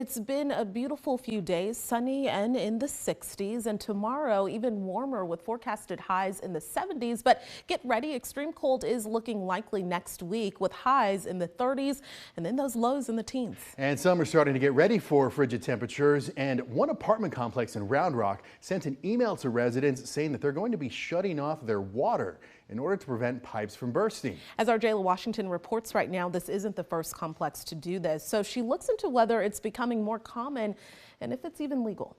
It's been a beautiful few days, sunny and in the 60s, and tomorrow even warmer with forecasted highs in the 70s. But get ready, extreme cold is looking likely next week with highs in the 30s and then those lows in the teens. And some are starting to get ready for frigid temperatures, and one apartment complex in Round Rock sent an email to residents saying that they're going to be shutting off their water in order to prevent pipes from bursting. As our Jayla Washington reports right now, this isn't the first complex to do this, so she looks into whether it's becoming more common and if it's even legal.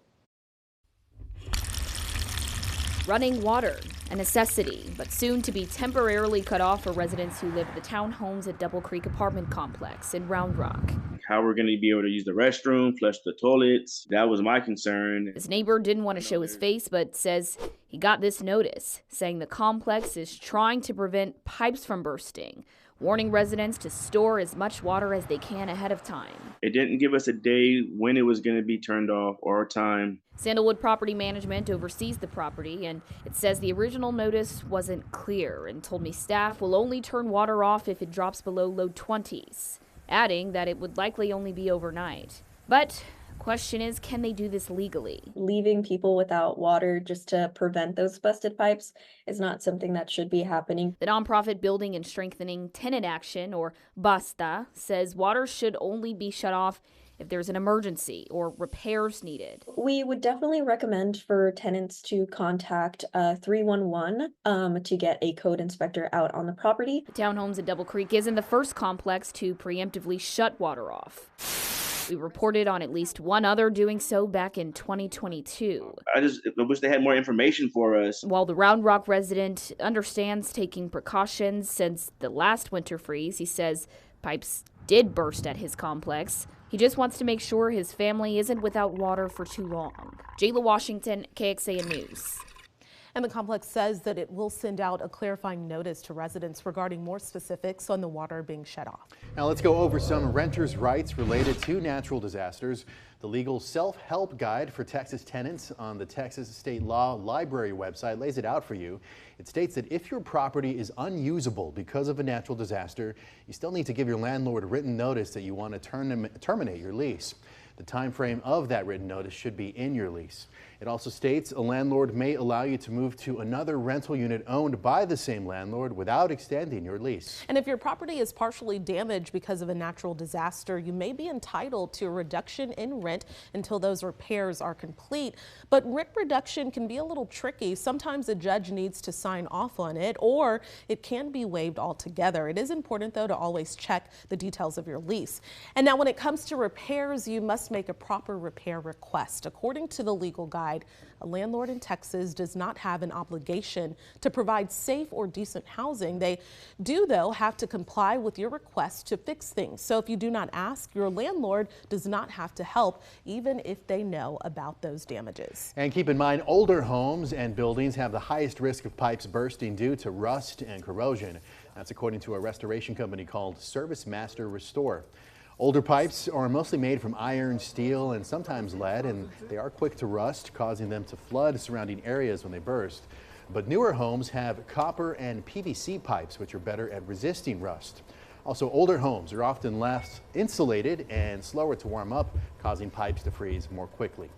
Running water, a necessity, but soon to be temporarily cut off for residents who live at the Townhomes at Double Creek apartment complex in Round Rock. How we're going to be able to use the restroom, flush the toilets. That was my concern. His neighbor didn't want to show his face, but says he got this notice saying the complex is trying to prevent pipes from bursting, warning residents to store as much water as they can ahead of time. It didn't give us a day when it was going to be turned off or a time. Sandalwood Property Management oversees the property, and it says the original notice wasn't clear and told me staff will only turn water off if it drops below low 20s, adding that it would likely only be overnight. But the question is, can they do this legally? Leaving people without water just to prevent those busted pipes is not something that should be happening. The nonprofit Building and Strengthening Tenant Action, or BASTA, says water should only be shut off if there's an emergency or repairs needed. We would definitely recommend for tenants to contact 311 to get a code inspector out on the property. The Townhomes at Double Creek isn't the first complex to preemptively shut water off. We reported on at least one other doing so back in 2022. I wish they had more information for us. While the Round Rock resident understands taking precautions since the last winter freeze, he says pipes did burst at his complex. He just wants to make sure his family isn't without water for too long. Jayla Washington, KXAN News. And the complex says that it will send out a clarifying notice to residents regarding more specifics on the water being shut off. Now let's go over some renters' rights related to natural disasters. The legal self-help guide for Texas tenants on the Texas State Law Library website lays it out for you. It states that if your property is unusable because of a natural disaster, you still need to give your landlord written notice that you want to terminate your lease. The time frame of that written notice should be in your lease. It also states a landlord may allow you to move to another rental unit owned by the same landlord without extending your lease. And if your property is partially damaged because of a natural disaster, you may be entitled to a reduction in rent until those repairs are complete. But rent reduction can be a little tricky. Sometimes a judge needs to sign off on it, or it can be waived altogether. It is important, though, to always check the details of your lease. And now when it comes to repairs, you must make a proper repair request. According to the legal guide, a landlord in Texas does not have an obligation to provide safe or decent housing. They do, though, have to comply with your request to fix things. So if you do not ask, your landlord does not have to help, even if they know about those damages. And keep in mind, older homes and buildings have the highest risk of pipes bursting due to rust and corrosion. That's according to a restoration company called Service Master Restore. Older pipes are mostly made from iron, steel, and sometimes lead, and they are quick to rust, causing them to flood surrounding areas when they burst. But newer homes have copper and PVC pipes, which are better at resisting rust. Also, older homes are often less insulated and slower to warm up, causing pipes to freeze more quickly.